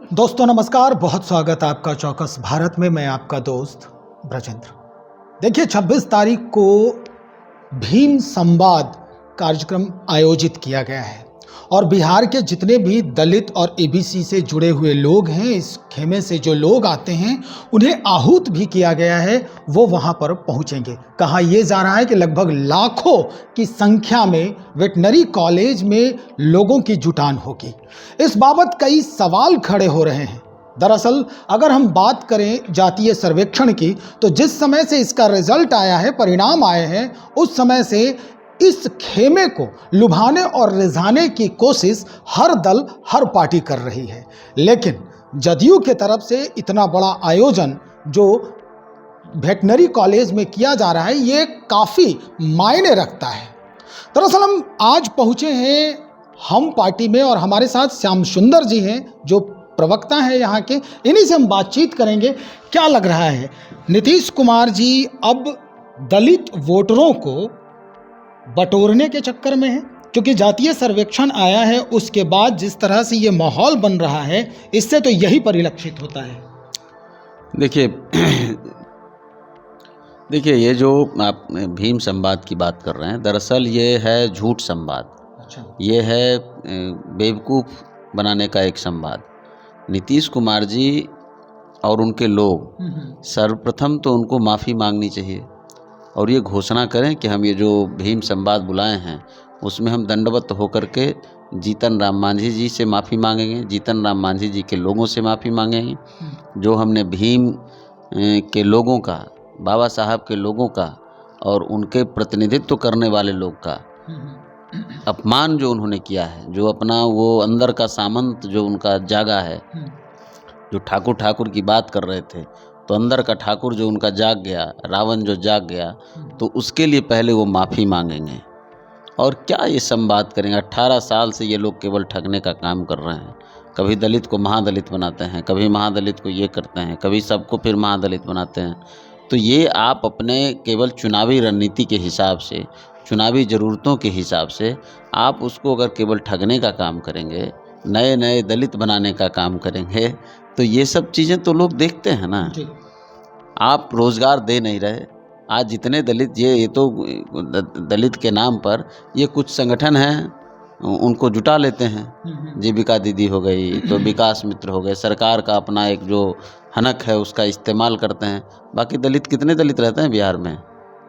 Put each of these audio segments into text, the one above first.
दोस्तों नमस्कार, बहुत स्वागत है आपका चौकस भारत में। मैं आपका दोस्त ब्रजेंद्र। देखिए 26 तारीख को भीम संवाद कार्यक्रम आयोजित किया गया है और बिहार के जितने भी दलित और एबीसी से जुड़े हुए लोग हैं, इस खेमे से जो लोग आते हैं उन्हें आहूत भी किया गया है, वो वहां पर पहुंचेंगे। कहा यह जा रहा है कि लगभग लाखों की संख्या में वेटनरी कॉलेज में लोगों की जुटान होगी। इस बाबत कई सवाल खड़े हो रहे हैं। दरअसल अगर हम बात करें जातीय सर्वेक्षण की, तो जिस समय से इसका रिजल्ट आया है, परिणाम आए हैं, उस समय से इस खेमे को लुभाने और रिझाने की कोशिश हर दल हर पार्टी कर रही है। लेकिन जदयू के तरफ से इतना बड़ा आयोजन जो वेटनरी कॉलेज में किया जा रहा है, ये काफ़ी मायने रखता है। दरअसल हम आज पहुंचे हैं हम पार्टी में और हमारे साथ श्याम सुंदर जी हैं जो प्रवक्ता हैं यहाँ के। इन्हीं से हम बातचीत करेंगे। क्या लग रहा है नीतीश कुमार जी अब दलित वोटरों को बटोरने के चक्कर में है? क्योंकि जातीय सर्वेक्षण आया है, उसके बाद जिस तरह से ये माहौल बन रहा है, इससे तो यही परिलक्षित होता है। देखिए ये जो आप भीम संवाद की बात कर रहे हैं, दरअसल ये है झूठ संवाद। अच्छा। ये है बेवकूफ़ बनाने का एक संवाद। नीतीश कुमार जी और उनके लोग, सर्वप्रथम तो उनको माफ़ी मांगनी चाहिए और ये घोषणा करें कि हम ये जो भीम संवाद बुलाए हैं उसमें हम दंडवत होकर के जीतन राम मांझी जी से माफ़ी मांगेंगे, जीतन राम मांझी जी के लोगों से माफ़ी मांगेंगे। जो हमने भीम के लोगों का, बाबा साहब के लोगों का और उनके प्रतिनिधित्व करने वाले लोग का अपमान जो उन्होंने किया है, जो अपना वो अंदर का सामंत जो उनका जागा है, जो ठाकुर ठाकुर की बात कर रहे थे, तो अंदर का ठाकुर जो उनका जाग गया, रावण जो जाग गया, तो उसके लिए पहले वो माफ़ी मांगेंगे। और क्या ये संवाद करेंगे? 18 साल से ये लोग केवल ठगने का काम कर रहे हैं। कभी दलित को महादलित बनाते हैं, कभी महादलित को ये करते हैं, कभी सबको फिर महादलित बनाते हैं। तो ये आप अपने केवल चुनावी रणनीति के हिसाब से, चुनावी ज़रूरतों के हिसाब से आप उसको अगर केवल ठगने का काम करेंगे, नए नए दलित बनाने का काम करेंगे, तो ये सब चीज़ें तो लोग देखते हैं ना। आप रोज़गार दे नहीं रहे। आज जितने दलित, ये तो दलित के नाम पर ये कुछ संगठन हैं, उनको जुटा लेते हैं। जीविका दीदी हो गई, तो विकास मित्र हो गए, सरकार का अपना एक जो हनक है उसका इस्तेमाल करते हैं। बाकी दलित, कितने दलित रहते हैं बिहार में?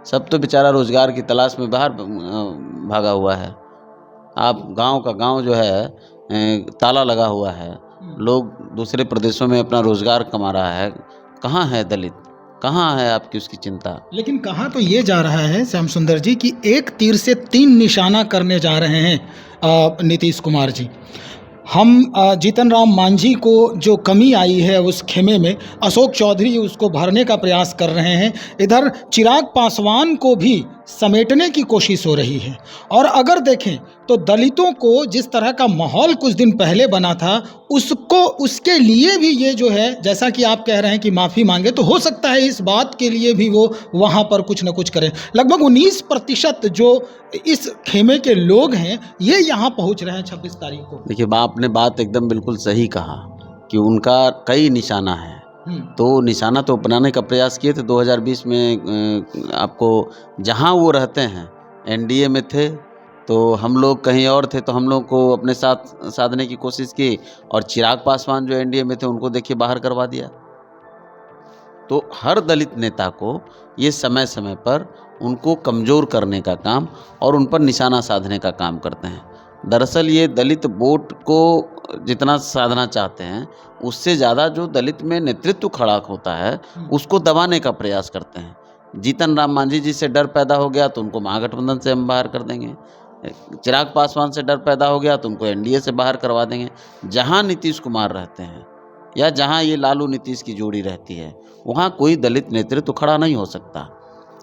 सब तो बेचारा रोज़गार की तलाश में बाहर भागा हुआ है। आप गांव का गांव जो है ताला लगा हुआ है, लोग दूसरे प्रदेशों में अपना रोज़गार कमा रहा है। कहाँ है दलित? कहाँ है आपकी उसकी चिंता? लेकिन कहा तो ये जा रहा है श्याम सुंदर जी कि एक तीर से 3 निशाना करने जा रहे हैं नीतीश कुमार जी। हम जीतन राम मांझी को जो कमी आई है उस खेमे में, अशोक चौधरी उसको भरने का प्रयास कर रहे हैं। इधर चिराग पासवान को भी समेटने की कोशिश हो रही है। और अगर देखें तो दलितों को जिस तरह का माहौल कुछ दिन पहले बना था, उसको, उसके लिए भी ये जो है, जैसा कि आप कह रहे हैं कि माफ़ी मांगे, तो हो सकता है इस बात के लिए भी वो वहाँ पर कुछ न कुछ करें। लगभग 19% जो इस खेमे के लोग हैं ये यहाँ पहुँच रहे हैं 26 तारीख को। देखिए, आपने बात एकदम बिल्कुल सही कहा कि उनका कई निशाना है। तो निशाना तो बनाने का प्रयास किए थे 2020 में। आपको जहां वो रहते हैं, एनडीए में थे तो हम लोग कहीं और थे, तो हम लोग को अपने साथ साधने की कोशिश की, और चिराग पासवान जो एनडीए में थे उनको देखिए बाहर करवा दिया। तो हर दलित नेता को ये समय समय पर उनको कमज़ोर करने का काम और उन पर निशाना साधने का काम करते हैं। दरअसल ये दलित वोट को जितना साधना चाहते हैं, उससे ज़्यादा जो दलित में नेतृत्व खड़ा होता है उसको दबाने का प्रयास करते हैं। जीतन राम मांझी जी से डर पैदा हो गया तो उनको महागठबंधन से हम बाहर कर देंगे। चिराग पासवान से डर पैदा हो गया तो उनको एनडीए से बाहर करवा देंगे। जहाँ नीतीश कुमार रहते हैं या जहाँ ये लालू नीतीश की जोड़ी रहती है, वहाँ कोई दलित नेतृत्व खड़ा नहीं हो सकता।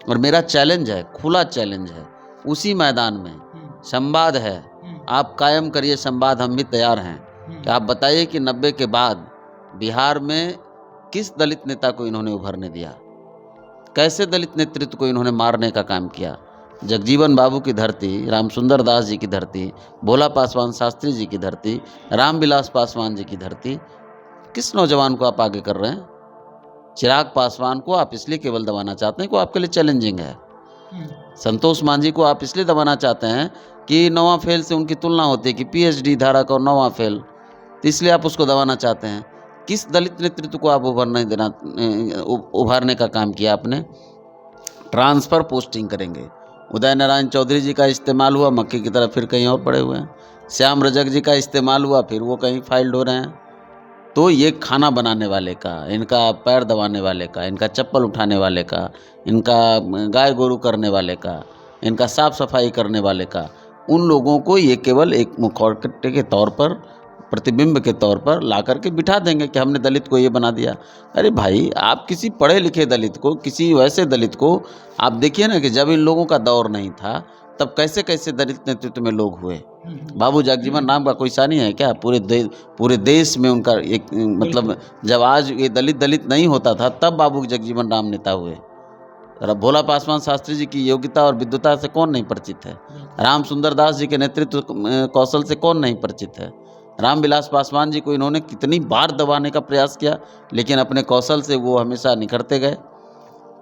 और मेरा चैलेंज है, खुला चैलेंज है, उसी मैदान में संवाद है। आप कायम करिए संवाद, हम भी तैयार हैं। कि आप बताइए कि 90 के बाद बिहार में किस दलित नेता को इन्होंने उभरने दिया? कैसे दलित नेतृत्व को इन्होंने मारने का काम किया? जगजीवन बाबू की धरती, रामसुंदर दास जी की धरती, भोला पासवान शास्त्री जी की धरती, रामविलास पासवान जी की धरती, किस नौजवान को आप आगे कर रहे हैं? चिराग पासवान को आप इसलिए केवल दबाना चाहते हैं कि वो आपके लिए चैलेंजिंग है। संतोष मांझी को आप इसलिए दबाना चाहते हैं कि 9वां फेल से उनकी तुलना होती है कि पीएचडी धारक और 9वां फेल, तो इसलिए आप उसको दबाना चाहते हैं। किस दलित नेतृत्व को आप उभारने का काम किया आपने? ट्रांसफ़र पोस्टिंग करेंगे। उदय नारायण चौधरी जी का इस्तेमाल हुआ, मक्खी की तरह फिर कहीं और पड़े हुए हैं। श्याम रजक जी का इस्तेमाल हुआ, फिर वो कहीं फाइल्ड हो रहे हैं। तो ये खाना बनाने वाले का, इनका पैर दबाने वाले का, इनका चप्पल उठाने वाले का, इनका गाय गोरू करने वाले का, इनका साफ सफाई करने वाले का, उन लोगों को ये केवल एक मुखौटे के तौर पर, प्रतिबिंब के तौर पर ला करके बिठा देंगे कि हमने दलित को ये बना दिया। अरे भाई, आप किसी पढ़े लिखे दलित को, किसी वैसे दलित को आप देखिए ना कि जब इन लोगों का दौर नहीं था तब कैसे कैसे दलित नेतृत्व में लोग हुए। बाबू जगजीवन राम का कोई सानी है क्या? पूरे देश में उनका एक मतलब, जब आज ये दलित नहीं होता था तब बाबू जगजीवन राम नेता हुए। भोला पासवान शास्त्री जी की योग्यता और विद्वता से कौन नहीं परिचित है? राम सुंदर दास जी के नेतृत्व कौशल से कौन नहीं परिचित है? रामविलास पासवान जी को इन्होंने कितनी बार दबाने का प्रयास किया, लेकिन अपने कौशल से वो हमेशा निखरते गए।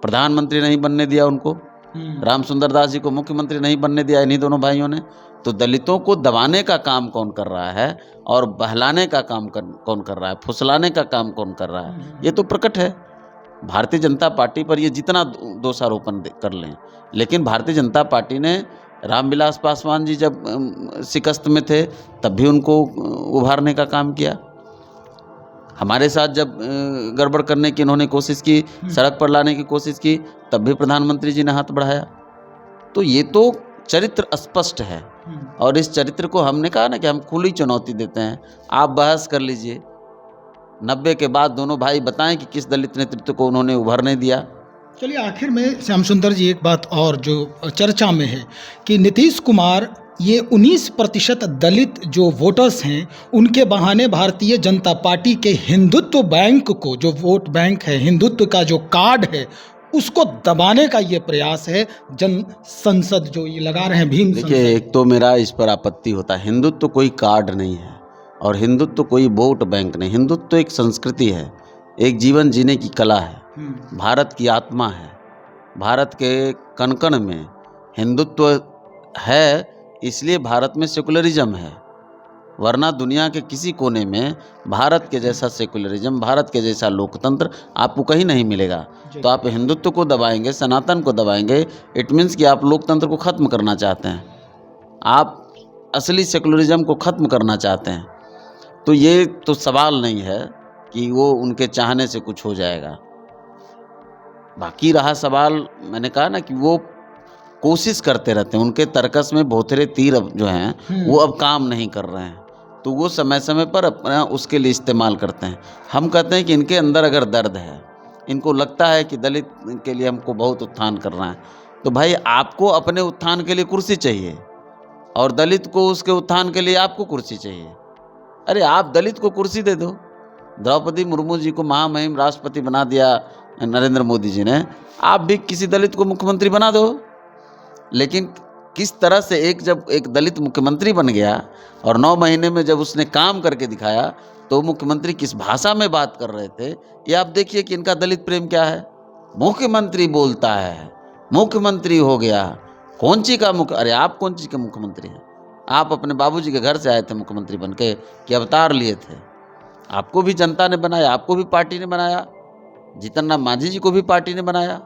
प्रधानमंत्री नहीं बनने दिया उनको, राम सुंदर दास जी को मुख्यमंत्री नहीं बनने दिया इन्हीं दोनों भाइयों ने। तो दलितों को दबाने का काम कौन कर रहा है और बहलाने का काम कौन कर रहा है, फुसलाने का काम कौन कर रहा है, ये तो प्रकट है। भारतीय जनता पार्टी पर ये जितना दोषारोपण कर लें, लेकिन भारतीय जनता पार्टी ने रामविलास पासवान जी जब शिकस्त में थे तब भी उनको उभारने का काम किया। हमारे साथ जब गड़बड़ करने की इन्होंने कोशिश की, सड़क पर लाने की कोशिश की, तब भी प्रधानमंत्री जी ने हाथ बढ़ाया। तो ये तो चरित्र स्पष्ट है, और इस चरित्र को हमने कहा ना कि हम खुली चुनौती देते हैं, आप बहस कर लीजिए। 90 के बाद दोनों भाई बताएं कि किस दलित नेतृत्व को उन्होंने उभरने दिया। चलिए, आखिर में श्याम सुंदर जी, एक बात और जो चर्चा में है कि नीतीश कुमार ये 19% दलित जो वोटर्स हैं उनके बहाने भारतीय जनता पार्टी के हिंदुत्व बैंक को, जो वोट बैंक है, हिंदुत्व का जो कार्ड है, उसको दबाने का ये प्रयास है। जन संसद जो ये लगा रहे हैं, भीम संसद। देखिए, एक तो मेरा इस पर आपत्ति होता है, हिंदुत्व कोई कार्ड नहीं है और हिंदुत्व कोई वोट बैंक नहीं। हिंदुत्व एक संस्कृति है, एक जीवन जीने की कला है, भारत की आत्मा है। भारत के कण कण में हिंदुत्व है, इसलिए भारत में सेकुलरिज्म है, वरना दुनिया के किसी कोने में भारत के जैसा सेकुलरिज्म, भारत के जैसा लोकतंत्र आपको कहीं नहीं मिलेगा। तो आप हिंदुत्व को दबाएंगे, सनातन को दबाएंगे, इट मीन्स कि आप लोकतंत्र को ख़त्म करना चाहते हैं, आप असली सेकुलरिज्म को ख़त्म करना चाहते हैं। तो ये तो सवाल नहीं है कि वो उनके चाहने से कुछ हो जाएगा। बाकी रहा सवाल, मैंने कहा ना कि वो कोशिश करते रहते हैं, उनके तर्कस में भोथरे तीर अब जो हैं वो अब काम नहीं कर रहे हैं, तो वो समय समय पर अपना उसके लिए इस्तेमाल करते हैं। हम कहते हैं कि इनके अंदर अगर दर्द है, इनको लगता है कि दलित के लिए हमको बहुत उत्थान करना है, तो भाई आपको अपने उत्थान के लिए कुर्सी चाहिए और दलित को उसके उत्थान के लिए आपको कुर्सी चाहिए। अरे आप दलित को कुर्सी दे दो। द्रौपदी मुर्मू जी को महामहिम राष्ट्रपति बना दिया नरेंद्र मोदी जी ने, आप भी किसी दलित को मुख्यमंत्री बना दो। लेकिन किस तरह से जब एक दलित मुख्यमंत्री बन गया और 9 महीने में जब उसने काम करके दिखाया, तो मुख्यमंत्री किस भाषा में बात कर रहे थे, ये आप देखिए कि इनका दलित प्रेम क्या है। मुख्यमंत्री बोलता है, मुख्यमंत्री हो गया, कौन सी का अरे आप कौन सी के मुख्यमंत्री हैं? आप अपने बाबूजी के घर से आए थे मुख्यमंत्री बन के कि अवतार लिए थे? आपको भी जनता ने बनाया, आपको भी पार्टी ने बनाया, जीतन राम मांझी जी को भी पार्टी ने बनाया।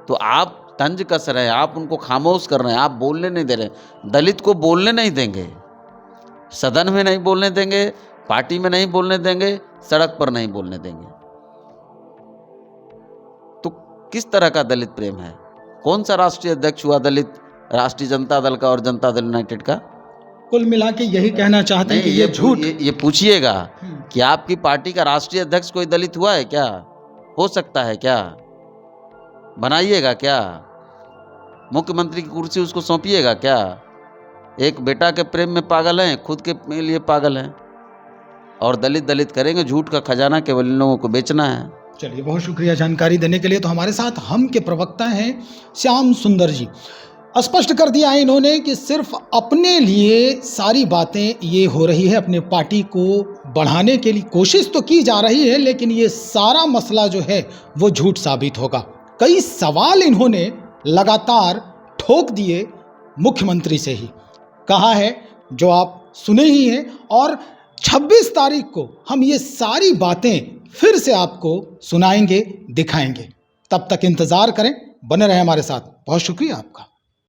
तो आप तंज कस रहे हैं, आप उनको खामोश कर रहे हैं, आप बोलने नहीं दे रहे। दलित को बोलने नहीं देंगे, सदन में नहीं बोलने देंगे, पार्टी में नहीं बोलने देंगे, सड़क पर नहीं बोलने देंगे। तो किस तरह का दलित प्रेम है? कौन सा राष्ट्रीय अध्यक्ष हुआ दलित राष्ट्रीय जनता दल का और जनता दल यूनाइटेड का? कुल मिला के यही कहना चाहते हैं कि ये झूठ। ये पूछिएगा कि आपकी पार्टी का राष्ट्रीय अध्यक्ष कोई दलित हुआ है क्या? हो सकता है क्या? बनाइएगा क्या? मुख्यमंत्री की कुर्सी उसको सौंपिएगा क्या? एक बेटा के प्रेम में पागल हैं, खुद के लिए पागल हैं, और दलित करेंगे। झूठ का खजाना केवल इन लोगों को बेचना है। चलिए, बहुत शुक्रिया जानकारी देने के लिए। तो हमारे साथ हम के प्रवक्ता हैं श्याम सुंदर जी। स्पष्ट कर दिया है इन्होंने कि सिर्फ अपने लिए सारी बातें ये हो रही है, अपने पार्टी को बढ़ाने के लिए कोशिश तो की जा रही है, लेकिन ये सारा मसला जो है वो झूठ साबित होगा। कई सवाल इन्होंने लगातार ठोक दिए मुख्यमंत्री से ही, कहा है जो आप सुने ही हैं, और 26 तारीख को हम ये सारी बातें फिर से आपको सुनाएंगे, दिखाएंगे। तब तक इंतजार करें, बने रहे हमारे साथ। बहुत शुक्रिया आपका।